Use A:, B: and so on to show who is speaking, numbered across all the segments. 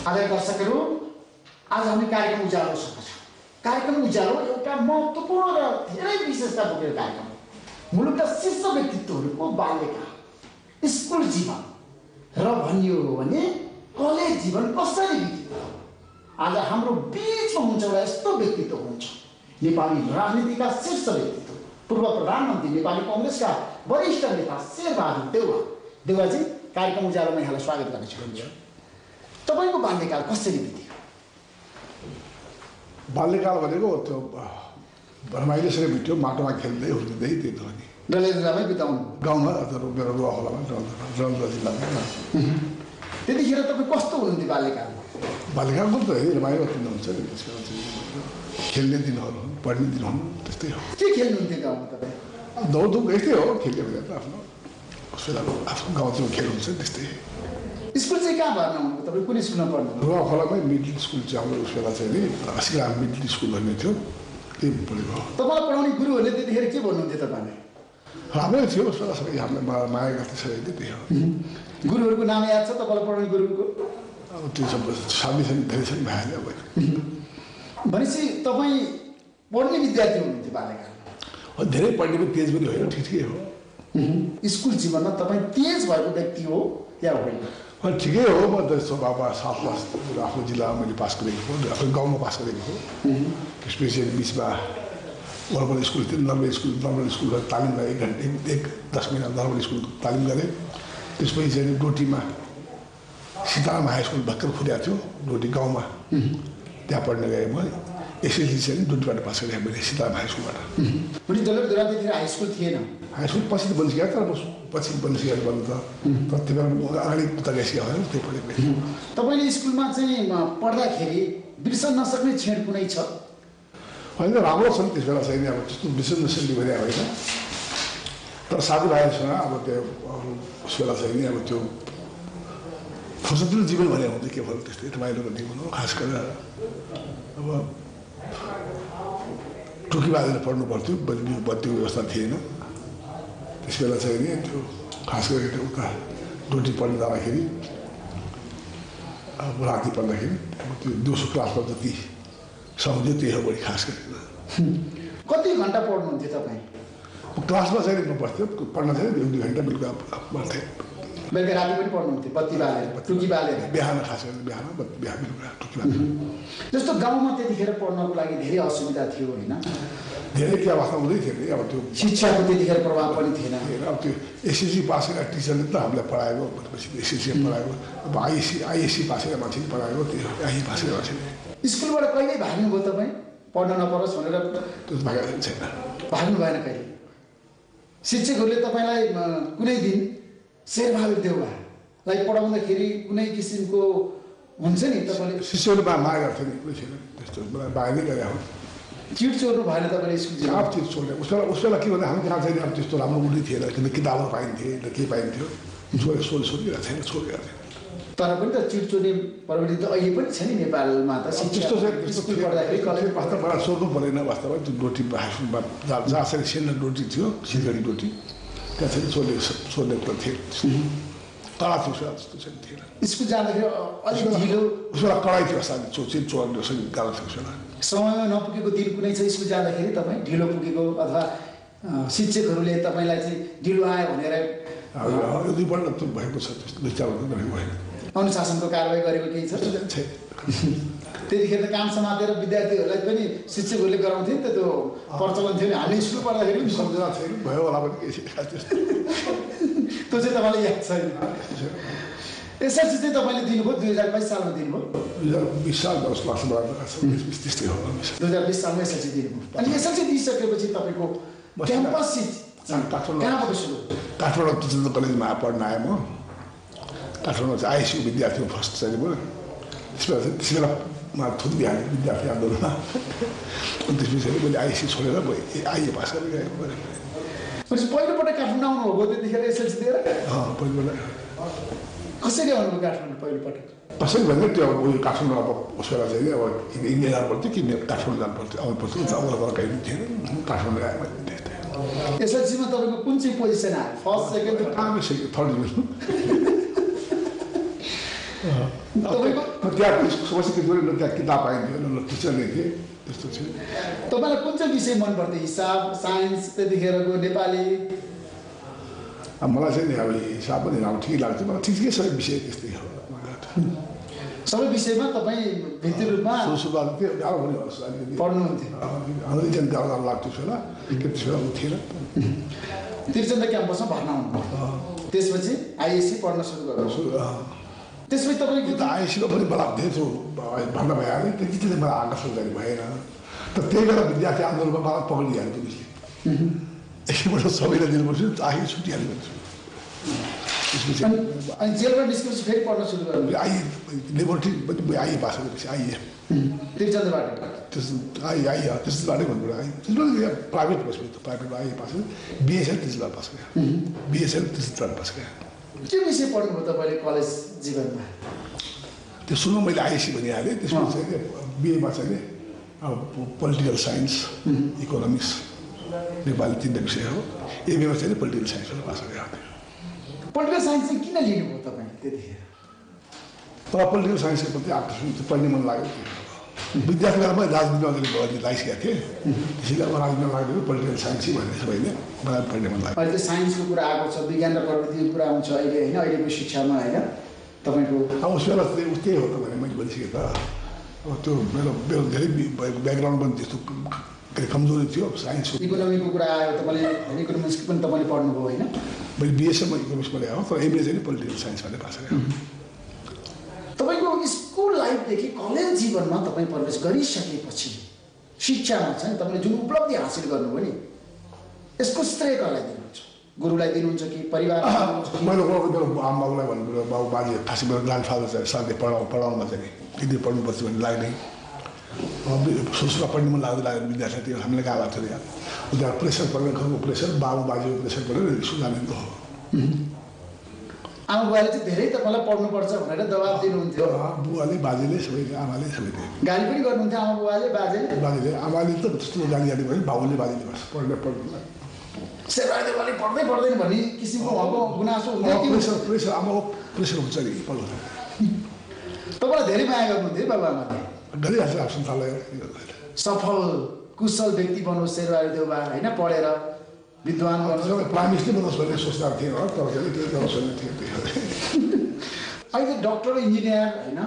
A: आदरणीय दर्शकहरू आज हामी कार्यक्रम उज्यालो सफा छौँ कार्यक्रम उज्यालो एउटा महत्त्वपूर्ण र धेरै विशेषता बोकेको कार्यक्रम मुलुकका शीर्ष व्यक्तित्वहरूको बाल्यकाल स्कुल जीवन र भनियो हो भने कलेज जीवन कसरी बित्यो आज हाम्रो बीचमा हुन्छ एउटा यस्तो व्यक्तित्व हुन्छ नेपाली राजनीतिका शीर्ष व्यक्तित्व पूर्व प्रधानमन्त्री नेपाली कांग्रेसका वरिष्ठ नेता शेरबहादुर देउवा देउवाजी कार्यक्रम उज्यालोमा यहाँलाई स्वागत गर्न चाहन्छु तपाईको बाल्यकाल कसरी बित्यो
B: बाल्यकाल भनेको त्यो रमाइलोसँग बित्यो माटोमा खेल्दै हुर्किँदै त्यही हो नि
A: डलेन्द्रमै बिताउनु
B: गाउँमा अथवा मेरो रुवा खोलामा डलेन्द्र जिल्लामा
A: त्यतिखेर तपाईँ कस्तो हुनुहुन्थ्यो बाल्यकालमा
B: बाल्यकालको त रमाइलो दिन हुन्छ नि त्यसमा चाहिँ खेल्ने दिनहरू पढ्ने दिन हुनु त्यस्तै हो
A: के खेल्नुहुन्थ्यो गाउँमा तपाईँ
B: दौडधुप यस्तै हो खेल्यो भने त आफ्नो गाउँतिर खेल हुन्छ त्यस्तै
A: स्कुल चाहिँ कहाँ भर्ना हुनुभयो तपाईँ कुन स्कुलमा पढ्नु
B: रुवा खोलामै मिडल स्कुल चाहिँ हाम्रो उस बेला चाहिँ नि असिग्राम मिडल स्कुल भन्ने थियो त्यही पढेको
A: तपाईँलाई पढाउने गुरुहरूले त्यतिखेर के भन्नुहुन्थ्यो तपाईँलाई
B: राम्रै थियो उस बेला सबै हामीलाई माया गर्थ्यो सबै त्यही हो
A: गुरुहरूको नाम याद छ तपाईँलाई पढाउने गुरुको
B: अब त्यो सब साथी छन् धेरै छन् भएन अब
A: भनेपछि तपाईँ पढ्ने विद्यार्थी हुनुहुन्थ्यो बाल्यकालमा
B: धेरै पढ्ने पनि तेज पनि होइन ठिकै हो
A: स्कुल जीवनमा तपाईँ तेज भएको व्यक्ति हो या होइन
B: ठिकै हो म त बाबा 7 वर्ष आफ्नो जिल्लामा मैले पास गरेको हो आफ्नो गाउँमा पास गरेको हो त्यसपछि बिचमा नर्मल स्कुल थियो नर्मल स्कुलमा तालिम गरेँ 1 घन्टा 10 महिना नर्मल स्कुल तालिम गरेँ त्यसपछि चाहिँ डोटीमा सीताराम हाई स्कुल भर्खर खुलेको थियो डोटी गाउँमा त्यहाँ पढ्न गएँ म एसएलसी चाहिँ डोटीबाट पास गरेँ मैले सीताराम हाई स्कुलबाट
A: पनि डलेन्द्रतिर हाई स्कुल थिएन
B: हाई स्कुल पछि त बनिसक्यो तर पछि बनिसक्यो भन्नु त त्यति बेला अगाडि पुता गइसक्यो होइन त्यही पढेको
A: तपाईँले स्कुलमा चाहिँ पढ्दाखेरि बिर्सन नसक्ने क्षण कुनै छ
B: होइन राम्रो छ नि त्यस बेला चाहिँ अब त्यस्तो बिर्सन नसक्ने भने होइन तर साथीभाइहरूसँग अब त्यो उस बेला चाहिँ नि अब त्यो फसदिलो जीवन भने हुन्छ के भयो त्यस्तै रमाइलो जीवन हो खास गरेर अब टुकी बाजेर पढ्नु पर्थ्यो बत्तीको व्यवस्था थिएन त्यस बेला चाहिँ नि त्यो खास गरी त्यो उता डोटी पढ्न जाँदाखेरि अब राति पढ्दाखेरि त्यो दिउँसो क्लासमा जति सम्झ्यो त्यही हो बढी खास गरेर
A: कति घन्टा पढ्नुहुन्थ्यो तपाईँ
B: क्लासमा चाहिँ म बस्थ्यो पढ्न चाहिँ 1-2 घन्टा बेलुका पढ्थेँ
A: बेलुका राति पनि पढ्नुहुन्थ्यो बत्ती बालेर टुकी बालेर
B: बिहान खास गरेर बिहान बेलुका टुकी बालेर
A: जस्तो गाउँमा त्यतिखेर पढ्नको लागि धेरै असुविधा थियो होइन
B: धेरै के अवस्था हुँदै थियो नि अब त्यो
A: शिक्षाको त्यतिखेर प्रभाव पनि थिएन
B: अब त्यो एसएससी पास गरेर टिचरले त हामीलाई पढाएको भनेपछि एसएससी पढाएको अब आइएससी पास गरेर मान्छेले पढाएको त्यो आइए पास गरेर मान्छेले
A: स्कुलबाट कहिले भाग्नुभयो तपाईँ पढ्न नपरोस् भनेर
B: त्यो भागेको छैन
A: भाग्नु भएन कहिले शिक्षकहरूले तपाईँलाई कुनै दिन शेरबहादुर देउवालाई पढाउँदाखेरि कुनै किसिमको हुन्छ नि तपाईँले
B: शिष्यहरूले माया गर्थ्यो नि कुनै छैन त्यस्तो बाहिर नै गरे हो
A: चिट चोर्नु भएन तपाईँले स्कुल
B: अब चिट चोर्ने उस बेला के भन्दा हामी कहाँ चाहिँ अब त्यस्तो राम्रो उडी थिएन किन किताबहरू पाइन्थे के पाइन्थ्यो सोधिरहेको छैन छोडिरहेको थिएन
A: तर पनि त चिट चोर्ने प्रवृत्ति त अहिले पनि छ नि नेपालमा त
B: त्यस्तो स्कुल पढ्दाखेरि कलेज वास्तवबाट सोध्नु परेन वास्तवमा त्यो डोटी हाई स्कुलमा जहाँ चाहिँ सेन्डल डोटी थियो सिलगढी डोटी त्यहाँ चाहिँ सोध्ने कुरा थियो कडा थियो जस्तो चाहिँ थिएन
A: स्कुल जाँदाखेरि अलिक ढिलो
B: उस बेला कडाइ थियो साथी चोर्ने गाह्रो थियो उस बेला
A: समयमा नपुगेको दिन कुनै छ स्कुल जाँदाखेरि तपाईँ ढिलो पुगेको अथवा शिक्षकहरूले तपाईँलाई चाहिँ ढिलो आयो भनेर
B: 2 पल्ट त भएको छ त्यस्तो 2-4 पल्ट भएको भएन
A: अनुशासनको कारवाही गरेको केही छ त्यतिखेर त काम समातेर विद्यार्थीहरूलाई पनि शिक्षकहरूले गराउँथे नि त त्यो प्रचलन थियो नि हामी स्कुल पढ्दाखेरि पनि
B: सम्झना छैन भयो होला पनि केही त्यस्तो
A: त्यो चाहिँ तपाईँलाई याद छैन एसएलसी चाहिँ तपाईँले दिनुभयो 2022 सालमा दिनुभयो
B: 2020 साल 10 क्लासबाट त्यस्तै हो
A: 2020 सालमा एसएलसी दिनुभयो अनि एसएलसी दिइसकेपछि तपाईँको क्याम्पस कहाँबाट सुरु
B: काठमाडौँ कलेजमा पढ्न आएँ म काठमाडौँ चाहिँ आइएससी विद्यार्थी हो फर्स्ट चाहिँ म त्यस बेला थुत्बिहाल्ने विद्यार्थी आन्दोलनमा त्यसपछि मैले आइएससी छोडेर आइए पास गरेर गएको
A: पहिलोपल्ट काठमाडौँ आउनुभयो त्यतिखेर एसएलसी दिएर
B: पहिलोपल्ट
A: कसरी आउनुभयो काठमाडौँ पहिलोपल्ट
B: कसरी भन्यो त्यो उयो काठमाडौँ अब उस बेला चाहिँ अब इन्डिया जानु पर्थ्यो कि काठमाडौँ जानु पर्थ्यो आउनु पर्थ्यो अब कहीँ थिएन काठमाडौँ आयो मैले
A: एसएलसीमा तपाईँको कुन चाहिँ पोजिसन आयो first second
B: second third division
A: तपाईँको
B: त्यहाँ समस्या के थियो त्यहाँ किताब पाइन्थ्यो न टिचरले थिए त्यस्तो थियो।
A: तपाईँलाई कुन चाहिँ विषय मन पर्थ्यो? हिसाब, साइन्स, त्यतिखेरको नेपाली?
B: मलाई चाहिँ नि अब हिसाब पनि अब ठिकै लाग्थ्यो, मलाई ठिकै सबै विषय त्यस्तै हो।
A: सबै विषयमा तपाईँ भित्री रूपमा
B: सुरुवात थियो गाह्रो पनि अलिकति
A: पढ्नुहुन्थ्यो?
B: अलिकति गाह्रो लाग्थ्यो होला, त्यति बेला थिएन।
A: त्रिचन्द्र क्याम्पसमा भर्ना हुनुभयो, त्यसपछि आइएससी पढ्न सुरु गर्नु। त्यसपछि तपाईँको
B: त आइएससीको पनि मलाई धेरै भन्न भइहाल्यो, त्यति चाहिँ मलाई आकर्षण गर्ने भएन। तर त्यही बेला विद्यार्थी आन्दोलनमा मलाई पक्रिहाल्यो पुलिसले, एकपल्ट सबैलाई दिनुपर्छ, आइए छुट्टिहाल्यो भन्छु।
A: अनि जेलबाट निस्केपछि फेरि पढ्न सुरु गर्नु?
B: आइए लेबोरेटरी आइए पास गरेपछि आइए
A: त्रिचन्द्रबाट
B: आइए त्यस्तोबाटै भन्नु आइए त्यसबाट प्राइभेट बस्यो, प्राइभेटमा आइए पास गऱ्यो। बिएसएल त्यसबाट पास गयो, बिएसएल त्यसबाट पास गयो।
A: के विषय पढ्नुभयो तपाईँले कलेज जीवनमा?
B: त्यो सुरुमा मैले आइएससी भनिहालेँ, त्यसमा चाहिँ बिएमा चाहिँ पोलिटिकल साइन्स, इकोनोमिक्स, नेपाली 3 विषय हो। एमएमा चाहिँ पोलिटिकल साइन्सबाट पास गएको थियो।
A: पोलिटिकल साइन्स चाहिँ किन लिनुभयो तपाईँ त्यतिखेर?
B: तर पोलिटिकल साइन्सको प्रति आकर्षण पढ्ने मन लाग्यो। विद्यार्थी बेला मैले राजनीतिमा अलिकति लागिसकेको थिएँ, त्यसैले अब राजनीतिमा लाग्यो पोलिटिकल साइन्सै भनेर सबैले मलाई पढ्ने मन लाग्यो।
A: अहिले साइन्सको कुरा आएको छ, विज्ञान र प्रविधिको कुरा आउँछ अहिले होइन, अहिलेको शिक्षामा होइन तपाईँको।
B: अब उस बेला त्यही हो त भने मैले भनिसकेँ त। अब त्यो मेरो धेरै ब्याकग्राउन्ड पनि त्यस्तो कमजोरी थियो साइन्सको।
A: इकोनोमीको कुरा आयो, तपाईँले इकोनोमिक्स पनि तपाईँले पढ्नुभयो होइन?
B: मैले बिएसएमा इकोनोमिक्स पढेको तर एमए चाहिँ पोलिटिकल साइन्सबाट पास गरेँ।
A: तपाईँको स्कुल लाइफदेखि कलेज जीवनमा तपाईँ प्रवेश गरिसकेपछि शिक्षामा चाहिँ तपाईँले जुन उपलब्धि हासिल गर्नुभयो नि, यसको श्रेय कसलाई दिनुहुन्छ? गुरुलाई दिनुहुन्छ कि परिवार?
B: मैले मेरो आमाबाबुलाई भन्नु, बाबु बाजे खासै मेरो ग्रान्डफादर चाहिँ साथै पढाउन चाहिँ किन पढ्नुपर्छ भन्ने लाग्ने, सोचमा पढ्ने मन लाग्दैन विद्यार्थी थियो। हामीले गाह्रो लाग्थ्यो यहाँ उनीहरू प्रेसर पर्ने घरको प्रेसर, बाबु बाजेको प्रेसर परेर स्कुल जाने हो।
A: आमा बुवाले चाहिँ धेरै तपाईँलाई पढ्नुपर्छ भनेर दबाब दिनुहुन्थ्यो?
B: बुवाले बाजेले सबैले, आमाले सबैले
A: गाली पनि गर्नुहुन्थ्यो आमा बुवाले, बाजेले?
B: आमाले त त्यस्तो गाली गाली भयो, बाबुले बाजेले गर्छ पढ्ने पढ्दैन।
A: शेरबहादुरले पढ्दै पढ्दैन भन्ने किसिमको उहाँको गुनासो हुन्थ्यो?
B: प्रेसर आमाको प्रेसर हुन्छ नि पढ्नु।
A: तपाईँलाई धेरै माया गर्नुहुन्थ्यो बाबु आमाले?
B: गरिहाल्छ अब संसारलाई।
A: सफल कुशल व्यक्ति बनोस् शेरबहादुर देउवा होइन, पढेर विद्वान बनोस्,
B: प्राइम मिनिस्टर बनोस् भन्ने सोच्दा थिएँ हो, तर केही गरोस् भन्ने थियो।
A: अहिले डक्टर इन्जिनियर होइन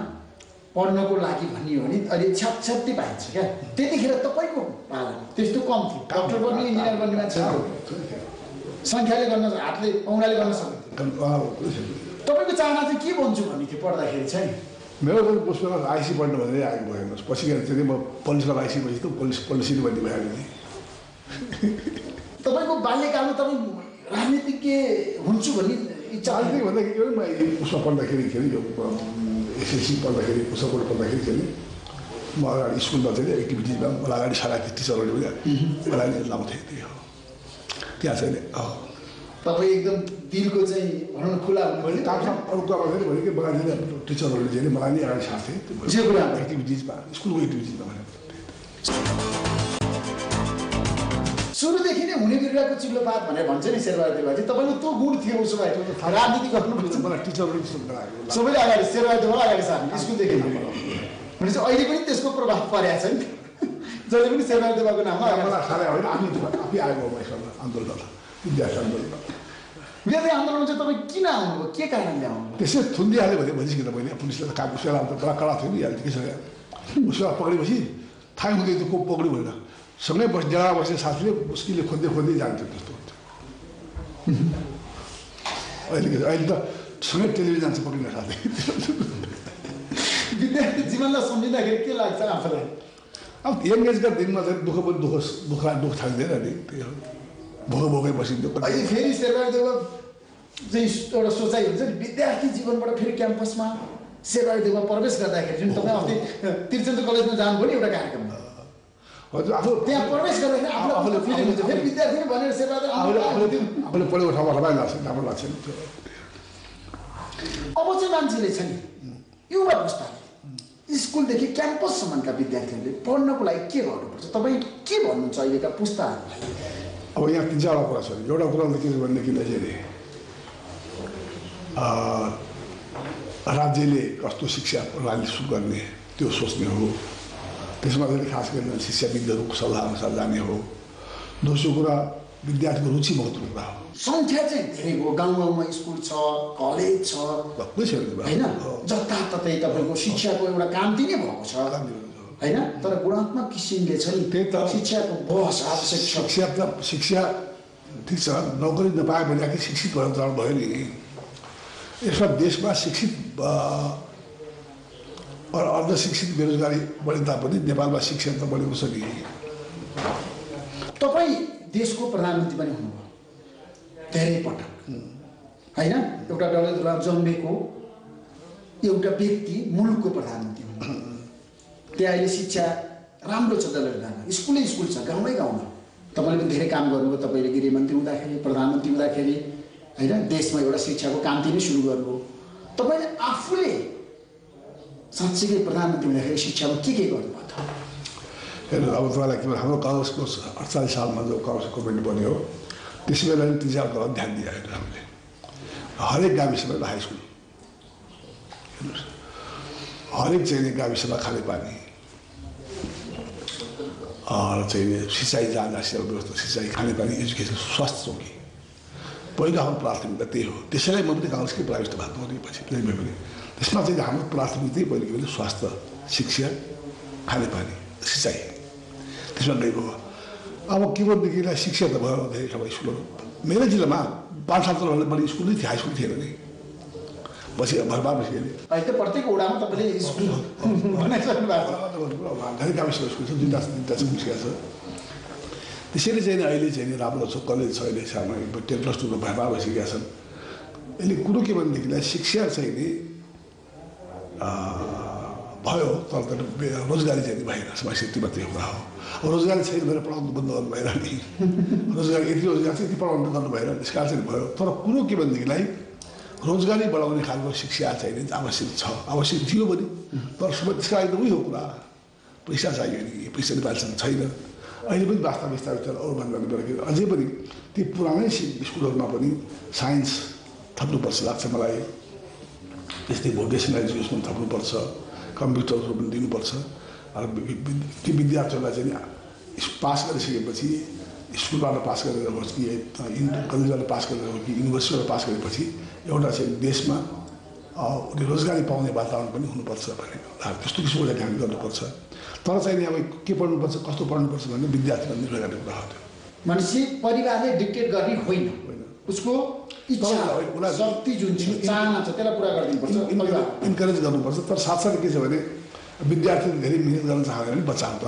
A: पढ्नको लागि भनियो भने अहिले छ्यापछ्याप्ती पाइन्छ क्या। त्यतिखेर तपाईँको पालामा त्यस्तो कम थियो, डक्टर बन्ने इन्जिनियर बन्ने मान्छे सङ्ख्याले गर्न, हातले औँलाले गर्न सक्थ्यो। तपाईँको चाहना चाहिँ के बन्छु भन्ने थियो पढ्दाखेरि चाहिँ?
B: मेरो त उस बेला आइसी पढ्नु भनेर आएको भयो, पछि गएर चाहिँ म पुलिसमा आइसी भएपछि त पोलिसी भन्ने भइहाल्यो नि।
A: तपाईँको बाल्यकालमा तपाईँ राजनीतिज्ञ हुन्छु भन्ने इच्छा?
B: राजनीतिक भन्दाखेरि म उसमा पढ्दाखेरि यो एसएससी पढ्दाखेरि पुस्तकबाट पढ्दाखेरि चाहिँ म अगाडि स्कुलमा चाहिँ एक्टिभिटिजमा मलाई अगाडि सारा टिचरहरूले पनि मलाई लाउँथेँ। त्यही हो त्यहाँ चाहिँ
A: तपाईँ एकदम दिलको चाहिँ भनौँ न खुला हुनु।
B: अरू कुरा भन्दाखेरि भने कि मलाई टिचरहरूले चाहिँ मलाई नै अगाडि सार्थेँ एक्टिभिटिजमा, स्कुलको एक्टिभिटिजमा भने। सुरुदेखि नै हुने बिरुवाको चिल्लोपात भनेर भन्छ नि शेरबहादुर देउवाजी, तपाईँको त्यो गुण थियो उसो भए राजनीति गर्नुपर्छ? मलाई टिचरहरू सबैले अगाडि शेरबहादुर देउवा अगाडि सार्ने स्कुलदेखि भनेपछि अहिले पनि त्यसको प्रभाव परेको छ नि, जहिले पनि शेरबहादुर देउवाको नाममा साह्रै होइन। आफै आएको आन्दोलन, विद्यार्थी आन्दोलन।
A: विद्यार्थी आन्दोलन चाहिँ तपाईँ किन आउनुभयो, के कारणले आउनुभयो?
B: त्यसै थुनिदिइहाल्यो भने भनिसकेन मैले, पुलिसले त कागज बेला त बडा कडा थियो नि हाल्थ्यो कि सर। उसो पक्रेपछि थाहा हुँदै त्यो को पक्रियो भनेर सँगै जग्गा बसेर साथीले मुस्किलले खोज्दै जान्थ्यो, त्यस्तो हुन्थ्यो। अहिले त सँगै टेलिभिजन जान्छ पक्रिन साथी।
A: विद्यार्थी जीवनलाई सम्झिँदाखेरि के लाग्छ आफूलाई?
B: अब यङ एजका दिनमा चाहिँ दुःख थाक्दैन नि, त्यही हो भोकै बसिन्थ्यो।
A: अहिले फेरि शेरबहादुर देउवा चाहिँ एउटा सोचाइ हुन्छ नि, विद्यार्थी जीवनबाट फेरि क्याम्पसमा शेरबहादुर देउवा प्रवेश गर्दाखेरि जुन तपाईँ अस्ति त्रिचन्द्र कलेजमा जानुभयो नि एउटा कार्यक्रममा,
B: हजुर आफू
A: त्यहाँ प्रवेश गर्दाखेरि आफूले फिलिङ हुन्छ फेरि विद्यार्थी भनेर शेरबहादुर
B: आफूले पढेको ठाउँमा रमाइलो लाग्छ, राम्रो लाग्छ नि।
A: अब चाहिँ मान्छेले छ नि युवा पुस्ताले स्कुलदेखि क्याम्पससम्मका विद्यार्थीहरूले पढ्नको लागि के गर्नुपर्छ? तपाईँ के भन्नुहुन्छ अहिलेका पुस्ताहरूलाई?
B: अब यहाँ 3-4 कुरा छ। एउटा कुरा त के छ भनेदेखि चाहिँ राज्यले कस्तो शिक्षा प्रणाली सुरु गर्ने त्यो सोच्ने हो। त्यसमा चाहिँ खास गरी शिक्षाविदहरूको सल्लाहअनुसार जाने हो। दोस्रो कुरा विद्यार्थीको रुचि महत्त्वपूर्ण कुरा हो।
A: सङ्ख्या चाहिँ धेरै हो, गाउँमा स्कुल छ, कलेज छ, होइन, जताततै तपाईँको शिक्षाको एउटा कामती नै भएको छ, होइन। तर गुणात्मक किसिमले चाहिँ
B: त्यही त
A: शिक्षाको बहस आवश्यक छ।
B: शिक्षा ठिक छ, नोकरी नपाए भने आखिर शिक्षित भएर जानु भयो नि। यसमा देशमा शिक्षित अर्धशिक्षित बेरोजगारी बढे तापनि नेपालमा शिक्षा त बढेको छ नि।
A: तपाईँ देशको प्रधानमन्त्री पनि हुनुभयो धेरै पटक, होइन। एउटा डडेलधुरा जन्मेको एउटा व्यक्ति मुलुकको प्रधानमन्त्री हुनुभयो। त्यहाँ अहिले शिक्षा राम्रो छ डडेलधुरामा, स्कुलै स्कुल छ, गाउँमै गाउँमा। तपाईँले पनि धेरै काम गर्नुभयो, तपाईँले गृहमन्त्री हुँदाखेरि, प्रधानमन्त्री हुँदाखेरि, होइन। देशमा एउटा शिक्षाको कामती नै सुरु गर्नुभयो। तपाईँले आफूले साँच्चीकै प्रधानमन्त्री हुँदाखेरि शिक्षामा के गर्नुभयो त?
B: हेर्नु, अब तपाईँलाई के भन्नु, हाम्रो काङ्ग्रेसको 48 सालमा जो काङ्ग्रेसको गभर्मेन्ट बन्यो त्यस बेला ती चार कुरा ध्यान दियो हामीले। हरेक गाविसमा एउटा हाई स्कुल, हेर्नुहोस्, हरेक चाहिँ गाविसमा खानेपानी चाहिँ सिँचाइ, जहाँ सेवा व्यवस्था, सिँचाइ, खानेपानी, एजुकेसन, स्वास्थ्य चौकी पहिलो हाम्रो प्राथमिकता त्यही हो। त्यसैलाई म पनि काङ्ग्रेसकै प्राइभेट भएको पनि पछि त्यही भयो भने त्यसमा चाहिँ हाम्रो प्राथमिकता पहिलो के भने स्वास्थ्य, शिक्षा, खानेपानी, सिँचाइ, त्यसमा गएको हो। अब के भनेदेखिलाई शिक्षा त भयो धेरै ठाउँमा स्कुलहरू। मेरो जिल्लामा 5-7 बढी स्कुल नै थियो, हाई स्कुल थिएन नि। पछि भरबार पछि
A: अहिले त प्रत्येक वडामा तपाईँले स्कुल बनाइसक्नु भएको छ।
B: धेरै गाविस स्कुल छ, दुईवटा स्कुल छ। त्यसैले चाहिँ अहिले चाहिँ राम्रो छ, कलेज छ, अहिले सानो 10+2 भरबार भइसकेका छन्। यसले कुरो के भनेदेखिलाई शिक्षा चाहिँ नि भयो, तर रोजगारी चाहिँ भएन। समस्या यति मात्रै कुरा हो। रोजगारी छैन भनेर पढाउनु बन्द गर्नु भएन नि। रोजगारी यति रोजगार चाहिँ यति पढाउनु गर्नु भएन, त्यस कारण चाहिँ भयो। तर कुरो के भनेदेखिलाई रोजगारी बढाउने खालको शिक्षा चाहिँ आवश्यक छ, आवश्यक थियो भने। तर त्यसका लागि त उही हो कुरा, पैसा चाहियो नि। पैसा नेपालसँग छैन। अहिले पनि वास्तव बिस्तारै अरू भन्दा बेला अझै पनि ती पुरानै स्कुलहरूमा पनि साइन्स थप्नुपर्छ लाग्छ मलाई। त्यस्तै भोकेसनल एजुकेसन थप्नुपर्छ, कम्प्युटरहरू पनि दिनुपर्छ। ती विद्यार्थीहरूलाई चाहिँ पास गरिसकेपछि, स्कुलबाट पास गरेर होस् कि कलेजबाट पास गरेर होस् कि युनिभर्सिटीबाट पास गरेपछि एउटा चाहिँ देशमा रोजगारी पाउने वातावरण पनि हुनुपर्छ भने त्यस्तो किसिमको ध्यान गर्नुपर्छ। तर चाहिँ अब के पढ्नुपर्छ, कस्तो पढ्नुपर्छ भन्ने विद्यार्थीमा निर्भर गर्ने कुरा हो। त्यो
A: मान्छे परिवारले डिक्टेट गर्ने होइन, उसको इच्छा, शक्ति जुन छ, चाहना छ, त्यसलाई पुरा गरिदिनुपर्छ,
B: इन्करेज गर्नुपर्छ। तर साथसाथै के छ भने विद्यार्थीले धेरै मिहिनेत गर्न चाहँदैन नि, बच्चा त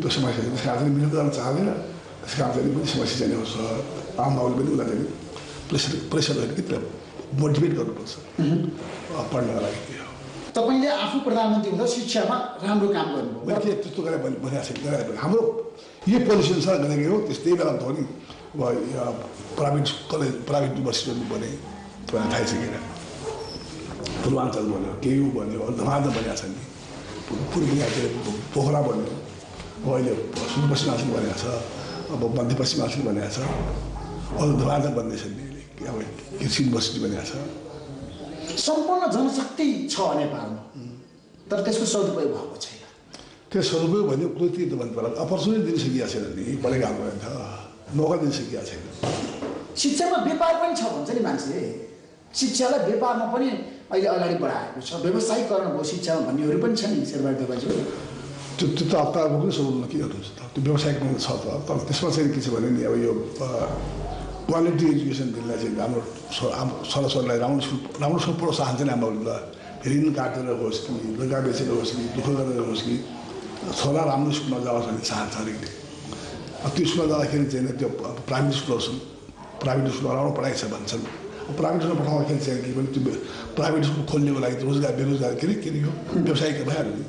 B: त्यो समस्या छ। त्यसका चाहिँ मिहिनेत गर्न चाहँदैन, त्यस कारण चाहिँ पनि समस्या चाहिँ आउँछ। आमाबाउले पनि उसलाई चाहिँ प्रेसर गरेर कि त्यसलाई मोटिभेट गर्नुपर्छ पढ्नका लागि।
A: तपाईँले आफू प्रधानमन्त्री हुँदा शिक्षामा राम्रो काम गर्नुभयो।
B: मैले त्यस्तो गरेर भनेको छैन। हाम्रो यो पोलिसी अनुसार गरेकै हो। त्यस्तै बेला त हो नि। अब प्राइभेट कलेज, प्राइभेट युनिभर्सिटीहरू बने, तपाईँलाई थाहै छ किन। पूर्वाञ्चल बन्यो, केयु बन्यो, धमाधम बनिएको छ नि। पूर्वी पोखरा बन्यो, अहिले सुदूरपश्चिमाञ्चल बनिएको छ, अब मध्यपश्चिमाञ्चल बनिएको छ, अरू धमाधम बन्दैछ नि। अब कृषि युनिभर्सिटी बनिएको छ।
A: सम्पूर्ण जनशक्ति छ नेपालमा, तर त्यसको सदुपयोग भएको छैन।
B: त्यो सदुपयोग भन्ने कुरो के त भन्नु पर्ला, अपर्च्युनिटी दिन सकिएको छैन नि। पढेको हाम्रो त मौका दिन सकिएको छैन।
A: शिक्षामा व्यापार पनि छ भन्छ नि मान्छेले। शिक्षालाई व्यापारमा पनि अहिले अगाडि बढाएको छ, व्यवसायीकरण भयो शिक्षामा भन्नेहरू पनि छ नि। शेरबहादुर दाजु,
B: त्यो त हप्ताको पनि सोध्नु के गर्नुहुन्छ त, त्यो व्यवसायिक छ त। तर त्यसमा चाहिँ के छ भने नि, अब यो क्वालिटी एजुकेसन दिनलाई चाहिँ हाम्रो छोराछोरीलाई राम्रो स्कुल पढाउन चाहन्छ नि आमाबाबुले। ऋण काटेर होस् कि लुगा बेचेर होस् कि दुःख गरेर होस् कि छोरा राम्रो स्कुलमा जाओस् भन्ने चाहन्छ हरेकले। त्यो स्कुलमा जाँदाखेरि चाहिँ त्यो प्राइभेट स्कुलहरू छन्, प्राइभेट स्कुलमा राम्रो पढाइ छ भन्छन्। प्राइभेट स्कुलमा पठाउँदाखेरि चाहिँ के भने त्यो प्राइभेट स्कुल खोल्नेको लागि रोजगार बेरोजगार के अरे व्यवसायिक भइहाल्यो नि।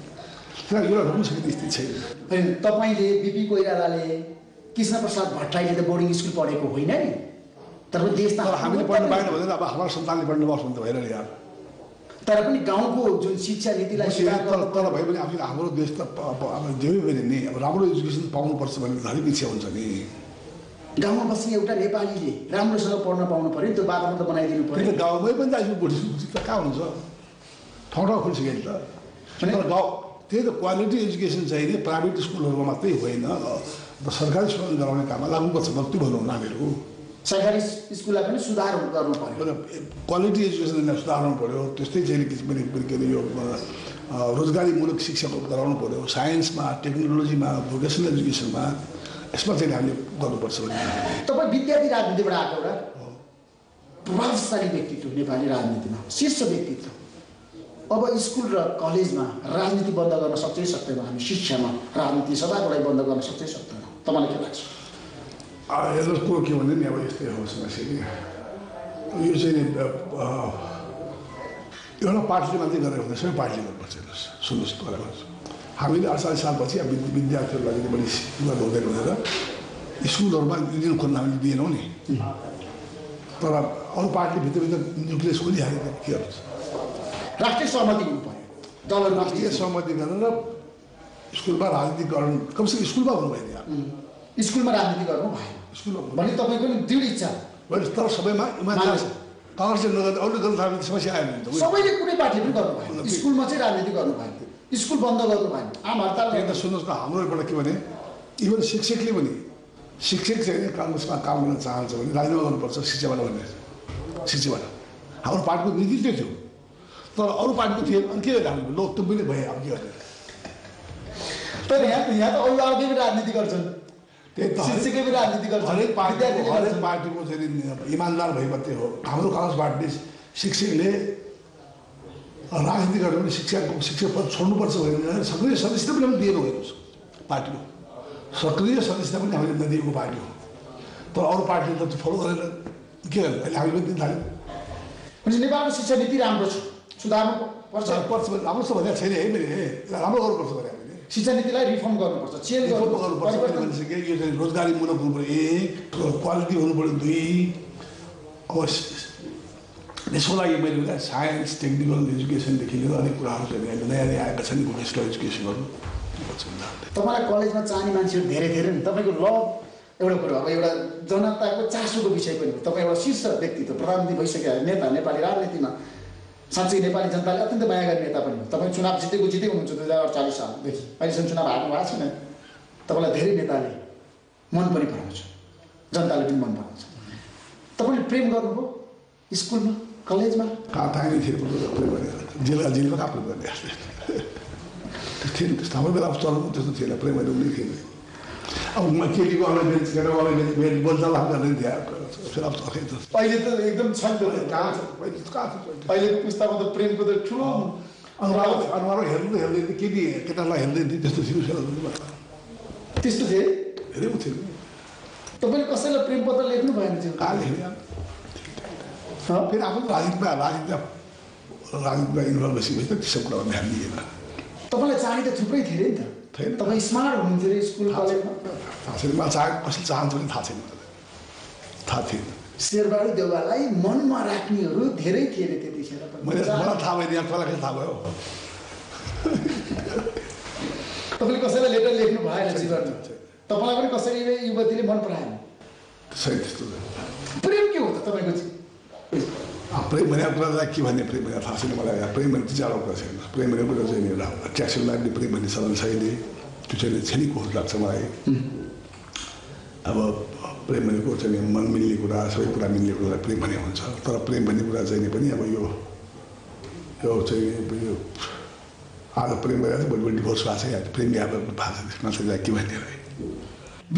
B: त्यसलाई एउटा ढुक्नु सक्ने स्थिति छैन।
A: तपाईँले बिपी कोइरालाले, कृष्णप्रसाद भट्टराईले त बोर्डिङ स्कुल पढेको होइन नि। तर देश त
B: हामीले पढ्नु पाएन भने अब हाम्रो सन्तानले पढ्नु पर्छ भने त भएन नि यार।
A: तर पनि गाउँको जुन शिक्षा नीतिलाई
B: तर भए पनि आफू हाम्रो देश त अब जे पनि नि अब राम्रो एजुकेसन पाउनुपर्छ भने हरेक इच्छा हुन्छ नि।
A: गाउँमा बस्ने एउटा नेपालीले राम्रोसँग पढ्न पाउनु पऱ्यो, त्यो वातावरण त बनाइदिनु पऱ्यो।
B: गाउँमै पनि त आइसक्यो बोर्डिङ स्कुल त कहाँ हुन्छ? ठाउँ खोलिसक्यो नि त तर गाउँ त्यही त क्वालिटी एजुकेसन चाहिने प्राइभेट स्कुलहरूमा मात्रै होइन सरकारी स्कुलमा गराउने काममा लाग्नुपर्छ त्यो भन्नु नानीहरू
A: सरकारी स्कुललाई पनि सुधार गर्नु पर्यो
B: क्वालिटी एजुकेसनलाई सुधार्नु पऱ्यो त्यस्तै चाहिँ के अरे यो रोजगारीमूलक शिक्षा गराउनु पऱ्यो साइन्समा टेक्नोलोजीमा भोकेसनल एजुकेसनमा यसमा चाहिँ हामीले गर्नुपर्छ
A: तपाईँ विद्यार्थी राजनीतिबाट आएको एउटा प्रभावशाली व्यक्तित्व नेपाली राजनीतिमा शीर्ष व्यक्तित्व अब स्कुल र कलेजमा राजनीति बन्द गर्न सक्छै सक्दैनौँ हामी शिक्षामा राजनीति सदाको लागि बन्द गर्न सक्छै सक्दैनौँ तपाईँलाई के लाग्छ
B: यसको कुरो के भन्ने नि अब यस्तै हो समस्या नि यो चाहिँ एउटा पार्टीले मात्रै गरेर हुँदैन सबै पार्टीले गर्नुपर्छ हेर्नुहोस् सुन्नुहोस् तपाईँलाई हामीले 48 सालपछि अब विद्यार्थीहरूलाई पनि बढी गर्नु हुँदैन भनेर स्कुलहरूमा युनियन खोल्न हामीले दिएनौँ नि तर अरू पार्टीले भित्रभित्र न्युक्लियस खोलिहाल्यो के गर्नुहोस्
A: राष्ट्रिय सहमति हुनु पर्यो दलहरू
B: राष्ट्रिय सहमति गरेर स्कुलमा राजनीति गर्नु कमसेकम स्कुलमा हुनु भएन
A: स्कुलमा राजनीति गर्नु भएन
B: स्कुलमा
A: भने तपाईँको नि दृढ इच्छा
B: तर सबैमा इमान्दार छ काङ्ग्रेसले नगर्दा अरूले गर्नु थाल्यो समस्या आयो नि त
A: सबैले कुनै पार्टीले पनि गर्नु भएन स्कुलमा चाहिँ राजनीति गर्नु भएन स्कुल बन्द गर्नु भएन आम हडताल
B: त सुन्नुहोस् न हाम्रोबाट के भने इभन शिक्षकले पनि शिक्षक चाहिँ काङ्ग्रेसमा काम गर्न चाहन्छ भने राजीनामा गर्नुपर्छ शिक्षाबाट भन्ने शिक्षाबाट हाम्रो पार्टीको नीति त्यो थियो तर अरू पार्टीको थिएन अनि के हामीले लो त्यो पनि भए अब के गर्ने
A: तर यहाँ त अभिभावकले पनि राजनीति गर्छन्
B: त्यही त
A: शिक्षकै पनि राजनीति गर्छन्
B: हरेक पार्टीको चाहिँ इमान्दार भए मात्रै हो हाम्रो काङ्ग्रेस पार्टीले शिक्षकले राजनीति गर्यो भने शिक्षक पद छोड्नुपर्छ भने सक्रिय सदस्यता पनि हामीले दिएनौँ हेर्नुहोस् पार्टीको सक्रिय सदस्यता पनि हामीले नदिएको पार्टी हो तर अरू पार्टीले त फलो गरेर के गर्यो अहिले हामीले पनि दिन थाल्यौँ
A: भने नेपालको शिक्षा नीति राम्रो छ सुधार्नु पर्छ
B: राम्रो छ भनेको छैन है मैले राम्रो गर्नुपर्छ भने हामीले
A: शिक्षा नीतिलाई रिफर्म गर्नुपर्छ चेन्ज
B: गर्नुपर्छ के यो चाहिँ रोजगारीमूलक हुनु पऱ्यो 1 क्वालिटी हुनु पऱ्यो 2 अब यसको लागि मैले साइन्स टेक्निकल एजुकेसनदेखि लिएर अनेक कुराहरू चाहिँ अहिले नयाँ नयाँ आएका छन् भोकेसनल एजुकेसनहरू
A: तपाईँलाई कलेजमा चाहने मान्छेहरू धेरै धेरै नि तपाईँको लभ एउटा कुरो अब एउटा जनताको चासोको विषय पनि हो तपाईँ एउटा शीर्ष व्यक्तित्व प्रधानमन्त्री भइसकेका नेता नेपाली राजनीतिमा साँच्चै नेपाली जनताले अत्यन्त माया गर्ने नेता पनि हो तपाईँ चुनाव जितेको हुनुहुन्छ 2048 सालदेखि अहिलेसम्म चुनाव हार्नु भएको छैन तपाईँलाई धेरै नेताले मन पनि पराउँछ जनताले पनि मन पराउँछ तपाईँले प्रेम गर्नुभयो स्कुलमा कलेजमा
B: कहाँ थाहा थिएन जेलमा कहाँ प्रेम गर्ने थिएन त्यस्तो हाम्रो बेला चलाउनु त्यस्तो थिएन प्रेमहरू पनि थिएन अब म केटीको अनलाइन बेन्च गरेर अनलाइन बोल्चाल गर्ने थियो
A: अहिले त एकदम छैन कहाँ छ अहिलेको पुस्तामा त प्रेमको त ठुलो
B: अनुहार हेर्दैन केटी केटालाई हेर्दैन थियो त्यस्तो थियो
A: त्यस्तो थिए
B: हेरेको थियो
A: तपाईँले कसैलाई प्रेम पत्र लेख्नु भएन थियो
B: कहाँ लेख्ने फेरि आफ्नो राजनीतिमा इन्भल्भ भएपछि त त्यसो कुरामा ध्यान दिएन
A: तपाईँलाई चाहने त थुप्रै थियो नि त तपाईँ स्मार्ट हुनुहुन्थ्यो अरे स्कुल कलेजमा
B: थाहा छैन मलाई कसले चाहन्छ भने थाहा छैन थाहा थिएन
A: शेरबहादुर देउवालाई मनमा राख्नेहरू धेरै थिए अरे त्यतिखेर
B: मलाई थाहा भएन यहाँ कसलाई थाहा भयो
A: तपाईँले कसैलाई लेटर लेख्नु भएन जीवनमा तपाईँलाई पनि कसैले युवतीले मन पराएन
B: छैन त्यस्तो
A: प्रेम के हो त तपाईँको
B: प्रेम भनेको कुरालाई के भन्ने प्रेम भनेर थाहा छैन मलाई प्रेम भने चाहिँ जाडो कुरा छैन प्रेम भनेको कुरा चाहिँ एउटा ट्याक्सन लाग्ने प्रेम भन्ने चलन छैन त्यो चाहिँ छेनीको लाग्छ मलाई अब प्रेम भनेको चाहिँ मन मिल्ने कुरा सबै कुरा मिल्ने कुरा प्रेम भन्ने हुन्छ तर प्रेम भन्ने कुरा चाहिँ पनि अब यो चाहिँ यो आज प्रेम गरेर भोलि भोलि डिभोर्स भएको छ या प्रेम बिहा भएको छ मान्छेलाई के भन्ने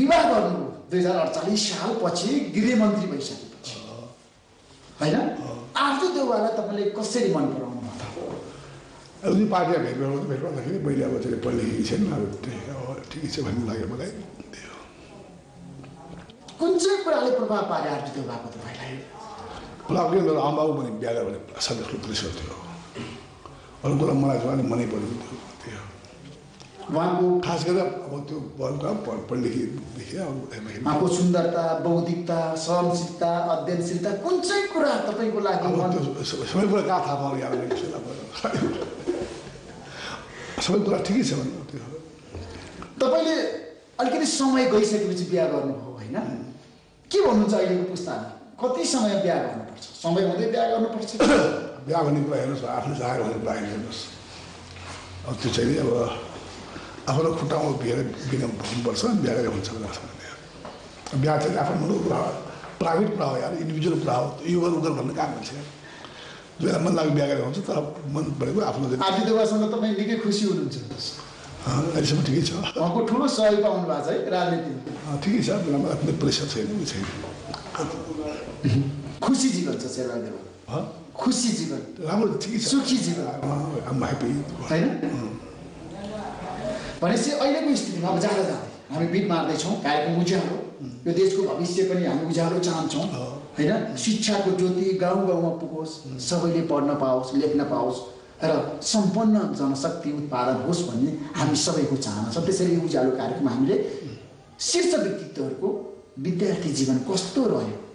A: विवाह गर्नु 2048 सालपछि गृहमन्त्री भइसकेपछि होइन आजु देउवालाई तपाईँले कसरी मन पराउनु भयो
B: अब पार्टीमा भेट गर्दाखेरि मैले अब चाहिँ पढ्ने छैन अब ठिकै छ भन्ने लाग्यो मलाई
A: कुन चाहिँ कुराले प्रभाव पार्यो आजु देउवाको तपाईँलाई
B: प्रभाव के मेरो आमाबाबु पनि बिहा गरेर भने सबै प्रेसर थियो अरू कुरा मलाई झन् मनै परेको थियो
A: उहाँको
B: खास गरेर अब त्यो पढ्नेदेखि
A: उहाँको सुन्दरता बौद्धिकता सहनशीलता अध्ययनशीलता कुन चाहिँ कुरा तपाईँको लागि
B: सबै कुरा कहाँ थाहा पाउने सबै कुरा ठिकै छ भन्नु त्यो
A: तपाईँले अलिकति समय गइसकेपछि बिहा गर्नुभयो होइन के भन्नुहुन्छ अहिलेको पुस्ताले कति समय बिहा गर्नुपर्छ समय हुँदै बिहा गर्नुपर्छ
B: बिहा भन्ने कुरा हेर्नुहोस् आफूले चाहेर भन्ने कुरा हेर्नुहोस् अब त्यो चाहिँ अब आफ्नो खुट्टामा बिहेर हुनुपर्छ बिहा गरेर हुन्छ बिहा चाहिँ आफ्नो कुरा प्राइभेट कुरा हो यार इन्डिभिजुअल कुरा हो यो गर उगर भन्ने काम हुन्छ जो मन लाग्यो बिहा गरेर हुन्छ तर मन परेको आफ्नो
A: आदि देवासँग तपाईँ निकै खुसी हुनुहुन्छ
B: अहिलेसम्म ठिकै छ
A: उहाँको ठुलो सहयोग पाउनु भएको छ है राजनीतिमा
B: ठिकै छ आफ्नो प्रेसर छैन उयो छैन
A: खुसी जीवन छ शेरबहादुर खुसी जीवन
B: राम्रो ठिकै छ
A: सुखी जीवन होइन भनेपछि अहिलेको स्थितिमा अब जाँदा जाँदै हामी बिट मार्दैछौँ कार्यक्रम उज्यालो यो देशको भविष्य पनि हामी उज्यालो चाहन्छौँ होइन शिक्षाको ज्योति गाउँ गाउँमा पुगोस् सबैले पढ्न पाओस् लेख्न पाओस् र सम्पन्न जनशक्ति उत्पादन होस् भन्ने हामी सबैको चाहना छ त्यसैले उज्यालो कार्यक्रम हामीले शीर्ष व्यक्तित्वहरूको विद्यार्थी जीवन कस्तो रह्यो